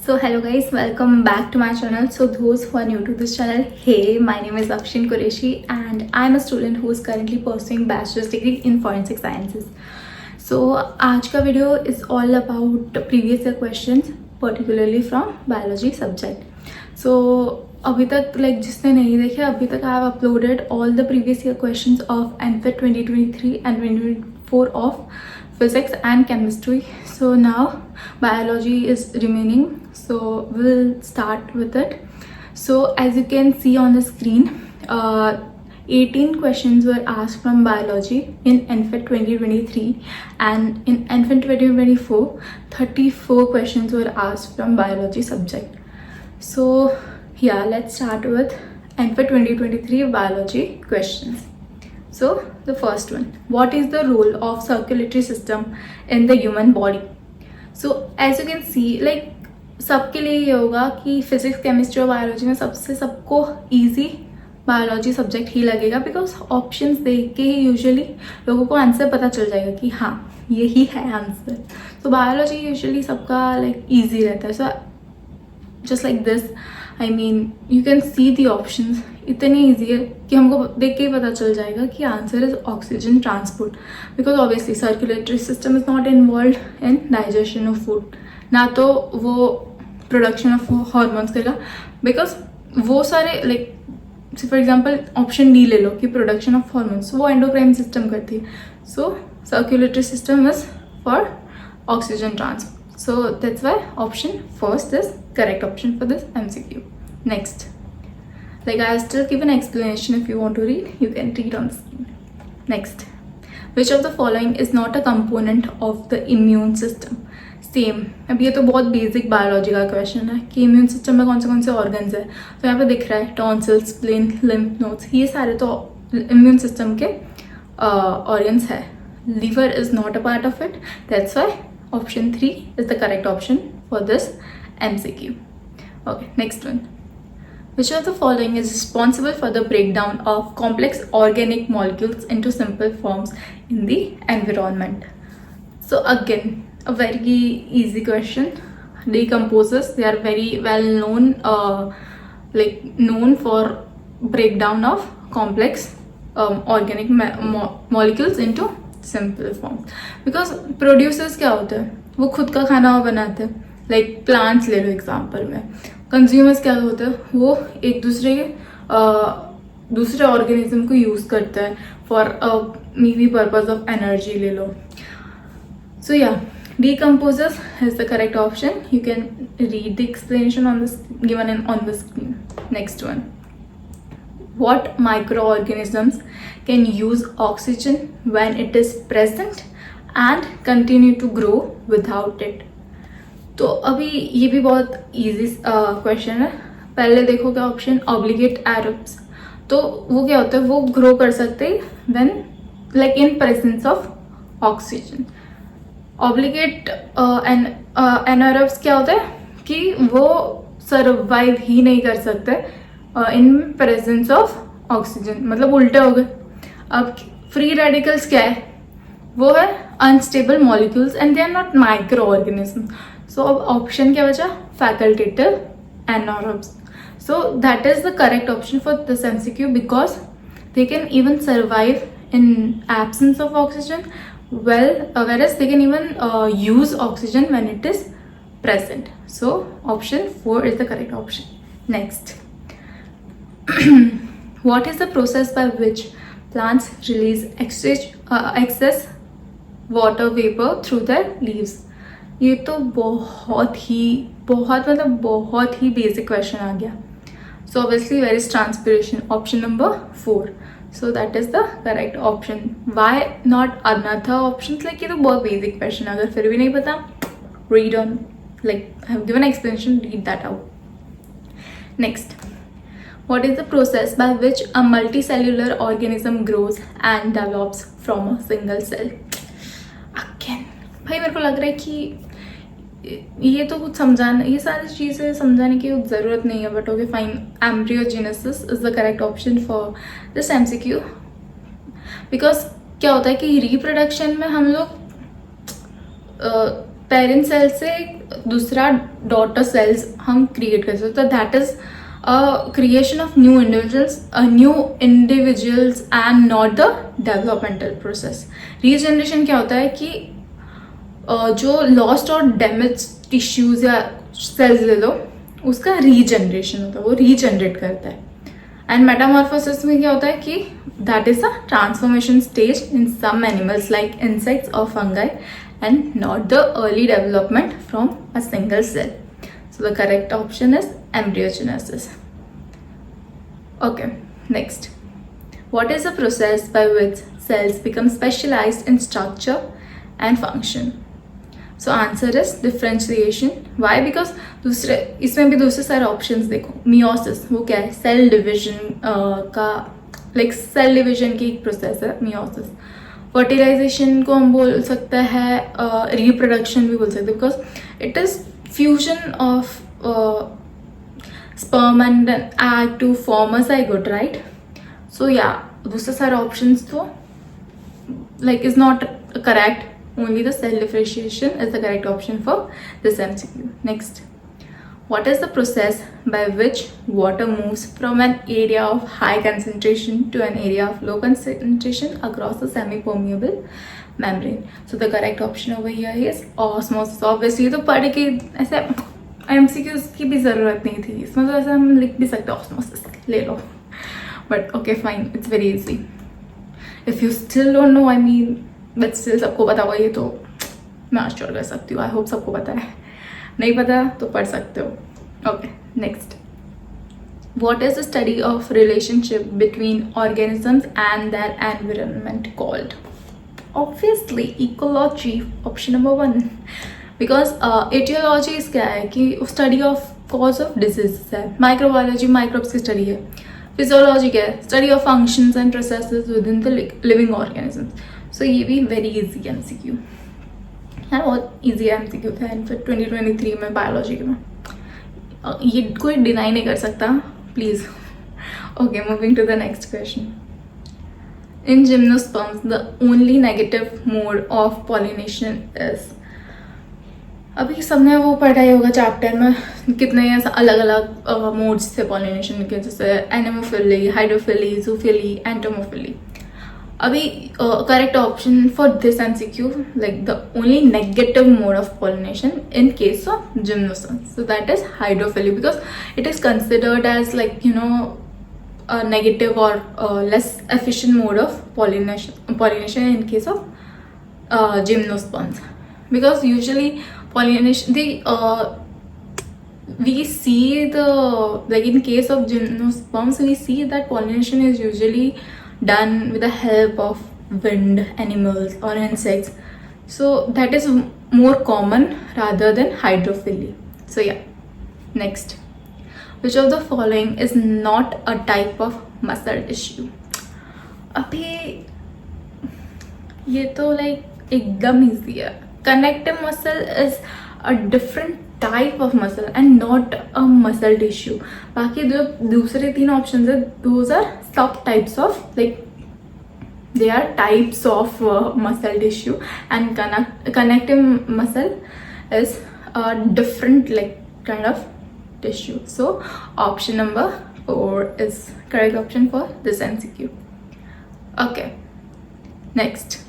So hello guys, welcome back to my channel. So those who are new to this channel, hey, my name is Afshin Qureshi and I'm a student who is currently pursuing bachelor's degree in forensic sciences. So आज का video is all about previous year questions, particularly from biology subject. So अभी तक जिसने नहीं देखे अभी तक I have uploaded all the previous year questions of NFET 2023 and 2024 of physics and chemistry. So now biology is remaining, so we'll start with it. So as you can see on the screen, 18 questions were asked from biology in NFET 2023 and in NFET 2024 34 questions were asked from biology subject. So yeah, let's start with NFET 2023 biology questions. So the first one, what is the role of circulatory system in the human body? So as you can see, सबके लिए ये होगा कि physics chemistry और biology में सबको easy biology subject ही लगेगा, because options देख के ही यूजुअली लोगों को आंसर पता चल जाएगा कि हाँ यही है आंसर. तो बायोलॉजी यूजुअली सबका इजी रहता है. So just like this, I mean you can see the options, इतनी ईजी है कि हमको देख के ही पता चल जाएगा कि answer is oxygen transport, because obviously circulatory system is not involve in digestion of food, ना तो वो प्रोडक्शन ऑफ हॉर्मोन्स करेगा, बिकॉज वो सारे फॉर एग्जाम्पल ऑप्शन डी ले लो कि प्रोडक्शन ऑफ हॉर्मोन्स वो एंडोक्राइन सिस्टम करती है. So circulatory system is for oxygen transport. So that's why option first is correct option for this MCQ. Next, I still give an explanation. If you want to read, you can read on the screen. Next, which of the following is not a component of the immune system? Same, अब ये तो बहुत basic biology का question है कि immune system में कौन से ऑर्गन्स है. तो यहाँ पे दिख रहा है टॉन्सिल्स, स्प्लीन, लिम्फ नोड्स, ये सारे तो इम्यून सिस्टम के ऑर्गन्स है. Liver is not a part of it. That's why option 3 is the correct option for this MCQ. Okay, next one. Which of the following is responsible for the breakdown of complex organic molecules into simple forms in the environment? So again, a very easy question. Decomposers, they are very well known, known for breakdown of complex organic molecules into simple form. Because producers क्या होते हैं, वो खुद का खाना बनाते हैं. Plants ले लो एग्जाम्पल में. कंज्यूमर्स क्या होते हैं, वो एक दूसरे ऑर्गेनिज्म को यूज करते हैं for may be purpose of energy ले लो. सो या decomposers is the correct option. You can read the explanation on this given on the screen. Next one. What microorganisms can use oxygen when it is present and continue to grow without it? तो अभी ये भी बहुत easy question है. पहले देखो क्या option, obligate aerobes. तो वो क्या होता है, वो ग्रो कर सकते हैं when in presence of oxygen. Obligate anaerobes क्या होता है कि वो सर्वाइव ही नहीं कर सकते इन प्रेजेंस ऑफ ऑक्सीजन, मतलब उल्टे हो गए. अब फ्री रेडिकल्स क्या है, वो है unstable molecules and they are not microorganism. So अब ऑप्शन क्या बचा, facultative anaerobes. So that is the correct option for this MCQ because they can even survive in absence of oxygen, whereas they can even use oxygen when it is present. So option 4 is the correct option. Next. What is the process by which plants release excess water vapor through their leaves? ये तो बहुत ही basic question आ गया. So obviously where is transpiration? Option number 4. So that is the correct option. Why not another options? ये तो बहुत basic question है. अगर फिर भी नहीं पता, read on, I have given explanation, read that out. Next. What is the process by which a multicellular organism grows and develops from a single cell? Again, भाई मेरे को लग रहा है कि ये तो कुछ समझाना, ये सारी चीज़ें समझाने की ज़रूरत नहीं है. But okay fine, embryogenesis is the correct option for this MCQ. Because क्या होता है कि रिप्रोडक्शन में हम लोग पेरेंट सेल से दूसरा डॉटर सेल्स हम क्रिएट कर सकते, तो that is creation of new individuals and not the developmental process. Regeneration क्या होता है कि जो लॉस्ट और डैमेज टिश्यूज या सेल्स ले लो, उसका रीजनरेशन होता है, वो रीजनरेट करता है. एंड मेटामॉर्फोसिस में क्या होता है कि that is a transformation stage in some animals like insects और fungi and not the early development from a single cell. So the correct option is embryogenesis. Okay, next. What is the process by which cells become specialized in structure and function? So answer is differentiation. Why? Because दूसरे इसमें भी दूसरे सारे options देखो. Meiosis वो क्या है? Cell division का लाइक सेल डिविजन की एक प्रोसेस है meiosis. फर्टिलाइजेशन को हम बोल सकते हैं, रिप्रोडक्शन भी बोल सकते हैं, because it is fusion of sperm and egg to form a zygote, right? So yeah दूसरे सारे ऑप्शंस तो like is not correct. Only the cell differentiation is the correct option for this MCQ. Next. What is the process by which water moves from an area of high concentration to an area of low concentration across the semi-permeable membrane? So the correct option over here is osmosis. Obviously तो पढ़ के ऐसे MCQs की भी ज़रूरत नहीं थी, इसमें तो ऐसा हम लिख भी सकते osmosis ले लो. But okay fine, it's very easy. If you still don't know, I mean, but still सबको पता हुआ ये तो मैं आश्चर्य कर सकती हूँ. I hope सबको पता है. नहीं पता तो पढ़ सकते हो. Okay, next. What is the study of relationship between organisms and their environment called? Obviously ecology, option number 1. Because etiology is क्या है कि study of cause of diseases है. Microbiology microbes की study है. Physiology क्या है? Study of functions and processes within the living organisms. So ये भी very easy MCQ है, बहुत ईजी MCQ था. इनफैक्ट 2023 में बायोलॉजी में ये कोई डिनाई नहीं कर सकता, please. Okay, moving to the next question. In gymnosperms the only negative mode of pollination is. अभी सबने वो पढ़ा ही होगा चैप्टर में, कितने ऐसा अलग अलग मोड्स थे पॉलिनेशन के, जैसे एनेमोफिली, हाइड्रोफिली, जूफिली, एंटोमोफिली. अभी correct option for this MCQ, like the only negative mode of pollination in case of gymnosperms, so that is hydrophily, because it is considered as like, you know, a negative or less efficient mode of pollination in case of gymnosperms. Because usually pollination, we see the, like in case of gymnosperms, we see that pollination is usually done with the help of wind, animals or insects. So that is more common rather than hydrophily. So yeah, next. Which of the following is not a type of muscle tissue? अभी ये तो like एकदम easy है. Connective muscle is a different type of muscle and not a muscle tissue. बाकी जो दूसरे 3 options है, those are sub types of, like they are types of muscle tissue, and connective muscle is a different like kind of tissue. So option number 4 is correct option for this MCQ. Okay, next.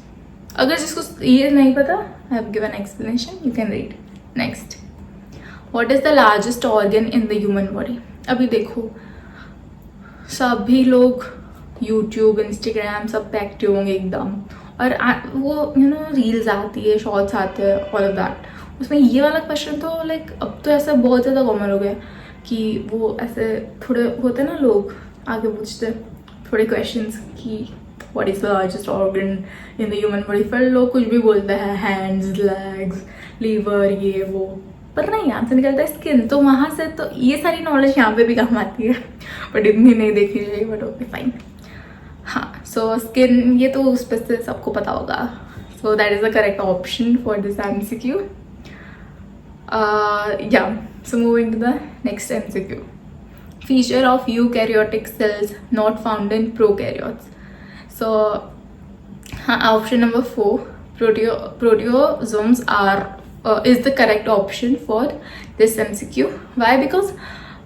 अगर जिसको ये नहीं पता, I have given explanation, you can read. Next. What is the largest organ in the human body? अभी देखो सभी लोग YouTube, Instagram सब पे एक्टिव होंगे एकदम, और वो यू नो रील्स आती है, शॉर्ट्स आते हैं, ऑल ऑफ दैट. उसमें ये वाला क्वेश्चन तो लाइक अब तो ऐसा बहुत ज़्यादा कॉमन हो गया कि वो ऐसे थोड़े होते ना, लोग आगे पूछते थोड़े क्वेश्चंस कि what is the largest organ in the human body. फिर लोग कुछ भी बोलते हैं, हैंड्स, लेग्स, लीवर, ये वो, पर नहीं आंसर निकलता है स्किन. तो वहाँ से तो ये सारी नॉलेज यहाँ पे भी काम आती है, बट इतनी नहीं देखी जाएगी, बट ओके फाइन. हाँ, सो स्किन ये तो उस पर से सबको पता होगा. So that is the correct option for this MCQ. Yeah, so moving to the next MCQ. Feature of eukaryotic cells not found in prokaryotes. So हाँ, option number 4, proteosomes are is the correct option for this MCQ. Why? Because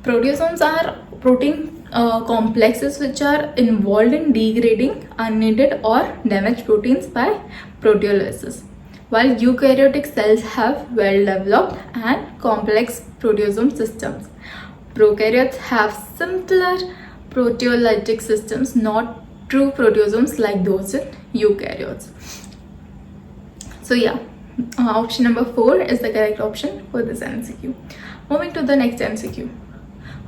proteasomes are protein complexes which are involved in degrading unneeded or damaged proteins by proteolysis, while eukaryotic cells have well-developed and complex proteasome systems. Prokaryotes have simpler proteolytic systems, not true proteasomes like those in eukaryotes. So yeah, option number 4 is the correct option for this MCQ. Moving to the next MCQ.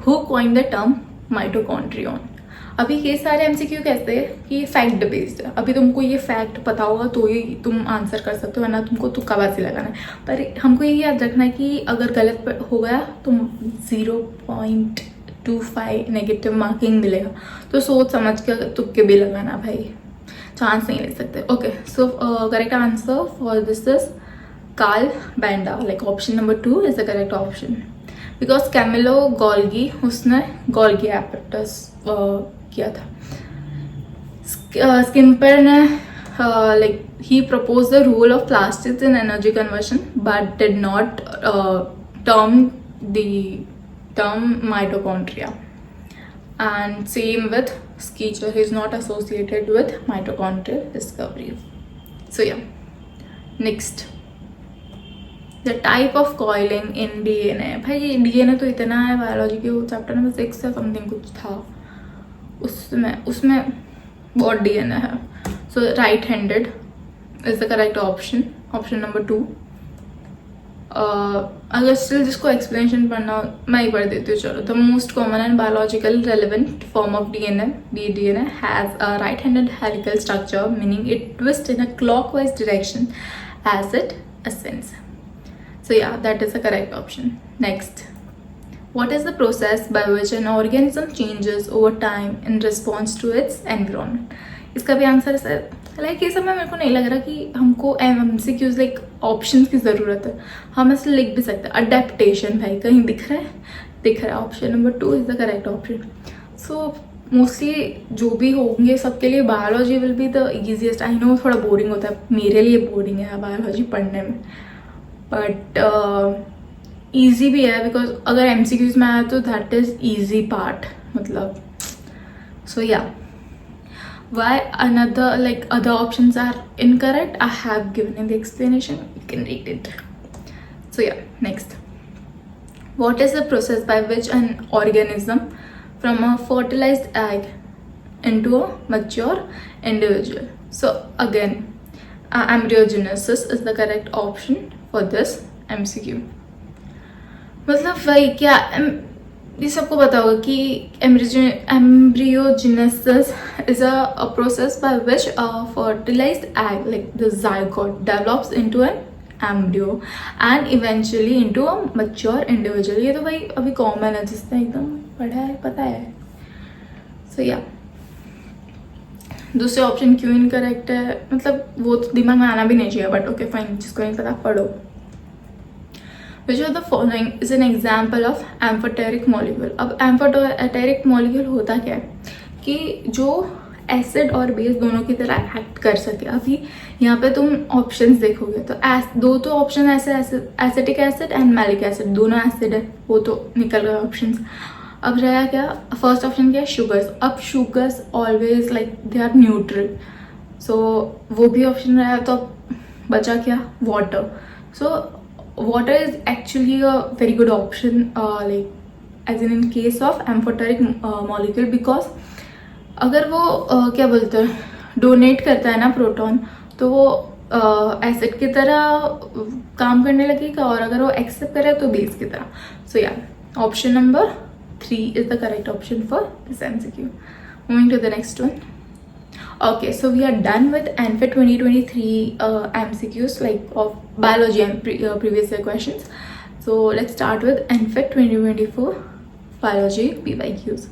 Who coined the term mitochondrion? अभी ये सारे MCQ कैसे हैं कि ये fact based है. अभी तुमको ये फैक्ट पता होगा तो ही तुम आंसर कर सकते हो, वरना तुमको तुक्काबाजी लगाना है. पर हमको ये याद रखना है कि अगर गलत हो गया तो 0.25 नेगेटिव मार्किंग मिलेगा. तो सोच समझ के तुक्के भी लगाना भाई, चांस नहीं ले सकते. Okay, so correct answer for this is Carl Benda. Like option number 2 is the correct option, because Camillo Golgi उसने गोल्गी एपेटस किया था. स्किम्पर ने like he proposed the role of plastics in energy conversion but did not term the term mitochondria. And same with Skeeter, he is not associated with mitochondrial discovery. So yeah, next, the type of coiling in DNA. भाई ये DNA तो इतना है biology के chapter number 6 या something कुछ था, उसमें बहुत DNA है. So right handed is the correct option, option number 2. अगर स्टिल जिसको एक्सप्लेनेशन पढ़ना मैं ही पढ़ देती हूँ. चलो, the most common and biological relevant form of DNA, BDNA, has a right handed helical structure, meaning it twist in a clockwise direction as it ascends. So yeah, that is the correct option. Next, what is the process by which an organism changes over time in response to its environment? इसका भी answer है like ये सब में मेरे को नहीं लग रहा कि हमको MCQs लाइक ऑप्शंस की ज़रूरत है. हम ऐसे लिख भी सकते हैं. अडेप्टेशन भाई कहीं दिख रहा है. Option number 2 is the correct option. So mostly जो भी होंगे सबके लिए biology will be the easiest. I know थोड़ा बोरिंग होता है, मेरे लिए बोरिंग है बायोलॉजी पढ़ने में, बट ईजी भी है बिकॉज अगर MCQs में आया तो दैट इज़ ईजी पार्ट. मतलब सो या, why another like other options are incorrect I have given in the explanation, you can read it. So yeah, next, what is the process by which an organism from a fertilized egg into a mature individual? So again, embryogenesis is the correct option for this MCQ. मतलब वही क्या ये सबको पता होगा कि embryogenesis is a process by which a fertilized egg, like the zygote, develops into an embryo and eventually into a mature individual. ये तो भाई अभी कॉमन है, जिसने एकदम पढ़ा है पता है. सो या, दूसरे ऑप्शन क्यों इनकरेक्ट है मतलब वो तो दिमाग में आना भी नहीं चाहिए, बट ओके फाइन, जिसको नहीं पता पढ़ो. Which of the following is an example of amphoteric molecule? अब amphoteric molecule होता क्या है कि जो एसिड और बेस दोनों की तरह एक्ट कर सके. अभी यहाँ पे तुम ऑप्शंस देखोगे तो दो तो ऑप्शन ऐसे acetic acid and malic acid, दोनों एसिड है, वो तो निकल गए ऑप्शंस. अब रहा क्या, फर्स्ट ऑप्शन क्या है, शुगर्स. अब sugars always like they are neutral, so वो भी ऑप्शन रहा. तो बचा क्या, water. So water is actually a very good option like as in case of amphoteric molecule, because अगर वो क्या बोलते हैं डोनेट करता है ना प्रोटॉन, तो वो एसिड की तरह काम करने लगेगा, और अगर वो एक्सेप्ट करे तो बेस की तरह. सो yeah, option number 3 is the correct option for this MCQ. Moving to the next one. Okay, so we are done with ANFIT 2023 MCQs like of biology and previous year questions. So let's start with ANFIT 2024 biology PYQs.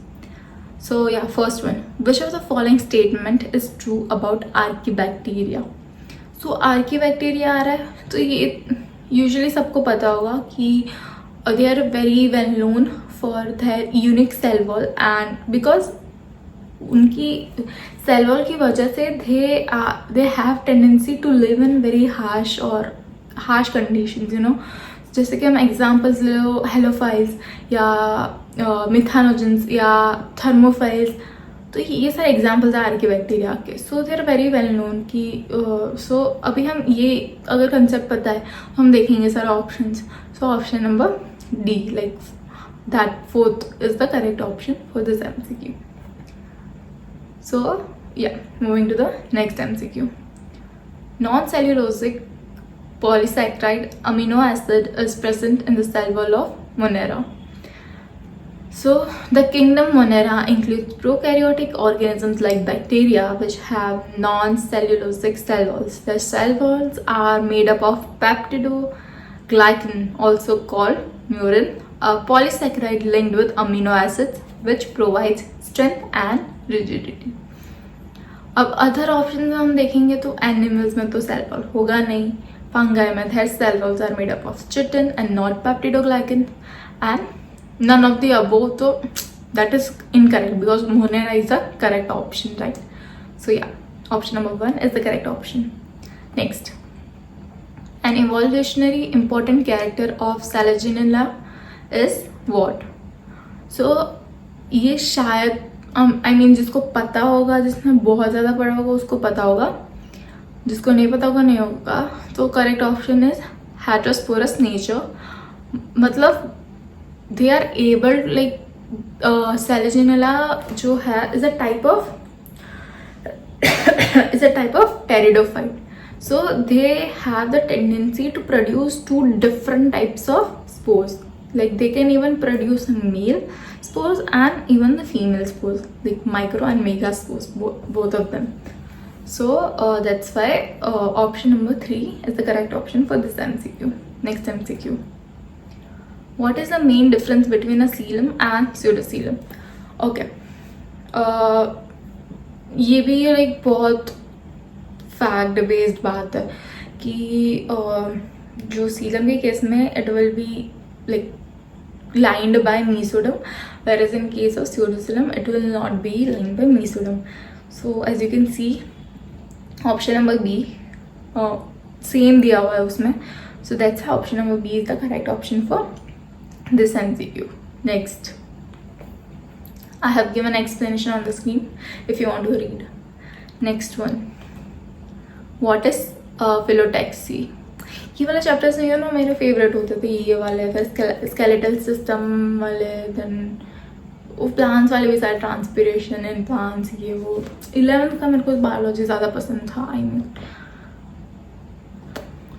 So yeah, first one, which of the following statement is true about archaebacteria? So archaebacteria आ रहा है तो ये usually सबको पता होगा कि they are very well known for their unique cell wall, and because उनकी cell wall की वजह से they have tendency to live in very harsh और हार्श कंडीशंस, यू नो, जैसे कि हम एग्जांपल्स ले लो हेलोफाइल्स या मिथानोजेंस या थर्मोफाइल्स, तो ये सारे एग्जांपल्स आ रहे बैक्टीरिया के. So they are very well known कि सो अभी हम ये अगर कंसेप्ट पता है हम देखेंगे सारे options. So option number D, like that fourth is the correct option for this MCQ. So yeah, moving to the next MCQ. Non-cellulosic polysaccharide amino acid is present in the cell wall of Monera. So the kingdom Monera includes prokaryotic organisms like bacteria which have non-cellulosic cell walls. The cell walls are made up of peptidoglycan, also called murin, a polysaccharide linked with amino acids which provides strength and rigidity. अब other option हम देखेंगे तो animals में तो cell wall होगा नहीं. Fungi में their cell walls are made up of chitin and not peptidoglycan, and none of the above, so that is incorrect because Monera is the correct option, right? So yeah, option number 1 is the correct option. Next, an evolutionary important character of Selaginella is what? So ये शायद I mean जिसको पता होगा, जिसने बहुत ज़्यादा पढ़ा होगा उसको पता होगा, जिसको नहीं पता होगा नहीं होगा. तो correct option is heterosporous nature. मतलब they are able, like Selaginella जो है is a type of pteridophyte. So they have the tendency to produce 2 different types of spores. Like they can even produce male spores and even the female spores, like micro and mega spores, both of them. So that's why option number 3 is the correct option for this MCQ. Next MCQ. What is the main difference between a coelom and pseudocoelom? Okay. ये भी like बहुत fact based बात है कि जो सीलम के case में it will be like lined by mesoderm, whereas in case of pseudocoelom it will not be lined by mesoderm. So as you can see option number B same दिया हुआ है उसमें. So that's how option number B is the correct option for this MCQ. Next, I have given explanation on the screen if you want to read. Next one, what is phyllotaxy? ये वाला chapters you know मेरे favourite होते थे, ये वाले, फिर skeletal system वाले, then वो प्लांट्स वाले भी सारे, ट्रांसपिरेशन इन प्लांट्स, ये वो. 11th का मेरे को बायोलॉजी ज़्यादा पसंद था. आई मीन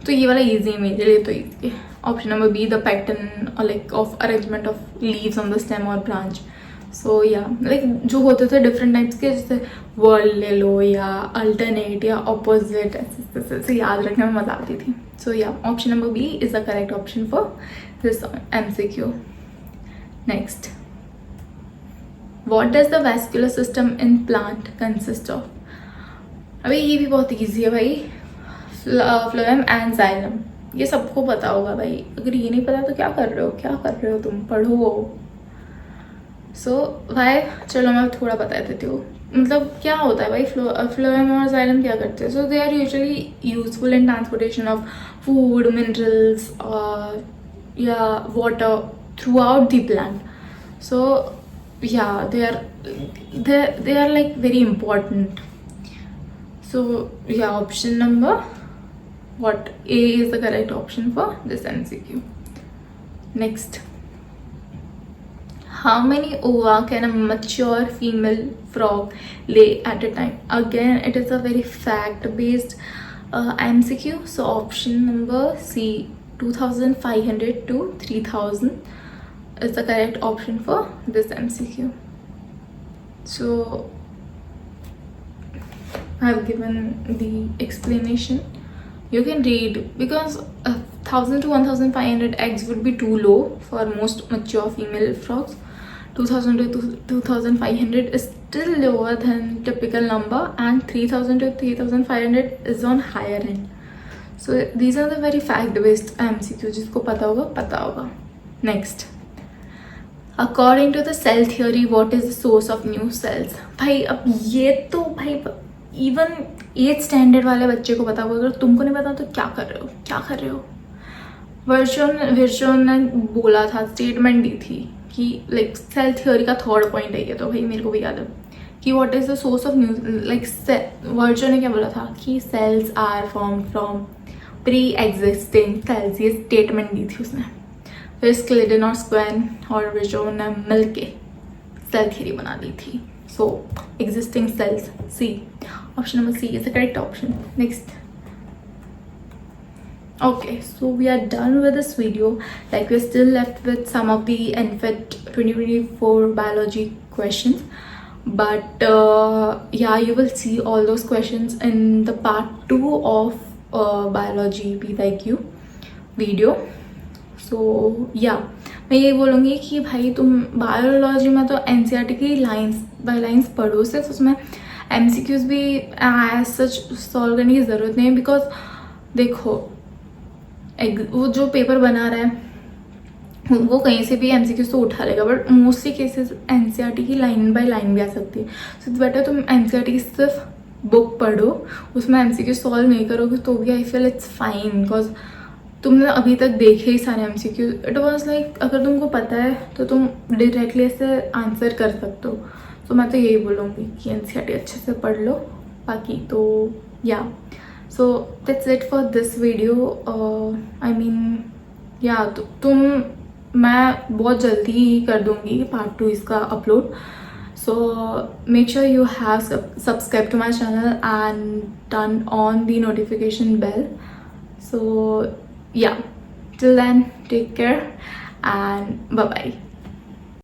तो ये वाला ईजी है मेरे लिए, तो easy. Option number B, the pattern like of arrangement of leaves on the stem और ब्रांच. सो या लाइक जो होते थे डिफरेंट टाइप्स के, जैसे वर्ल्ड ले लो या अल्टरनेट या ऑपोजिट, ऐसे याद रखने में मजा आती थी. So yeah, option number B is the correct option for this MCQ. Next, what does the vascular system in plant consist of? अभी ये भी बहुत easy है भाई. phloem and xylem, ये सबको पता होगा भाई. अगर ये नहीं पता तो क्या कर रहे हो तुम, पढ़ो. So why, चलो मैं थोड़ा बता देती हूँ. मतलब क्या होता है भाई, फ्लोएम और जाइलम क्या करते हैं. So they are usually useful in transportation of food, minerals या water throughout the plant. So yeah they are like very important. So yeah option number what A is the correct option for this MCQ. Next, how many ova can a mature female frog lay at a time? Again, it is a very fact based MCQ. So option number C, 2500 to 3000 is the correct option for this MCQ. So I have given the explanation. You can read, because 1000 to 1500 eggs would be too low for most mature female frogs. 2000 to 2500 is still lower than typical number, and 3000 to 3500 is on higher end. So these are the very fact based MCQ, जिसको पता होगा. Next, according to the cell theory, what is the source of new cells? भाई अब ये तो भाई even 8th standard वाले बच्चे को पता होगा. अगर तुमको नहीं पता तो क्या कर रहे हो. वर्चुअल ने बोला था, स्टेटमेंट दी थी कि लाइक सेल थ्योरी का थर्ड पॉइंट है ये, तो भाई मेरे को भी याद है कि what is the source of news, like Virchow ने क्या बोला था कि cells are form from pre existing cells, ये स्टेटमेंट दी थी उसने। फिर स्क्लेडन और स्क्वेन और वर्चुअल ने मिल के सेल थ्योरी बना दी थी। So existing cells, C, option number C is the correct option. Next, okay, so we are done with this video. Like we're still left with some of the NFET 2024 biology questions, but yeah, you will see all those questions in the part 2 of biology PYQ video. So yeah, मैं ये बोलूँगी कि भाई तुम biology में तो NCERT की lines bye lines पढ़ो, सिर्फ उसमें एमसीक्यूज भी एज सच सॉल्व करने की ज़रूरत नहीं है, बिकॉज देखो वो जो पेपर बना रहा है वो कहीं से भी एमसीक्यूज तो उठा लेगा, बट मोस्टली केसेस एनसीईआरटी की लाइन बाय लाइन भी आ सकती है। सो इट्स बेटर तुम एनसीईआरटी की सिर्फ बुक पढ़ो, उसमें एमसीक्यूज सॉल्व नहीं करोगे तो भी I feel it's fine, because तुमने अभी तक देखे ही सारे एमसीक्यूज। इट वाज लाइक अगर तुमको पता है तो तुम डायरेक्टली ऐसे आंसर कर सकते हो। तो मैं तो यही बोलूँगी कि एनसीईआरटी अच्छे से पढ़ लो, बाकी तो या so that's it for this video. I mean yeah, मैं बहुत जल्दी ही कर दूँगी पार्ट 2 इसका upload. So make sure you have subscribed to my channel and turn on the notification bell. So yeah, till then take care and bye bye.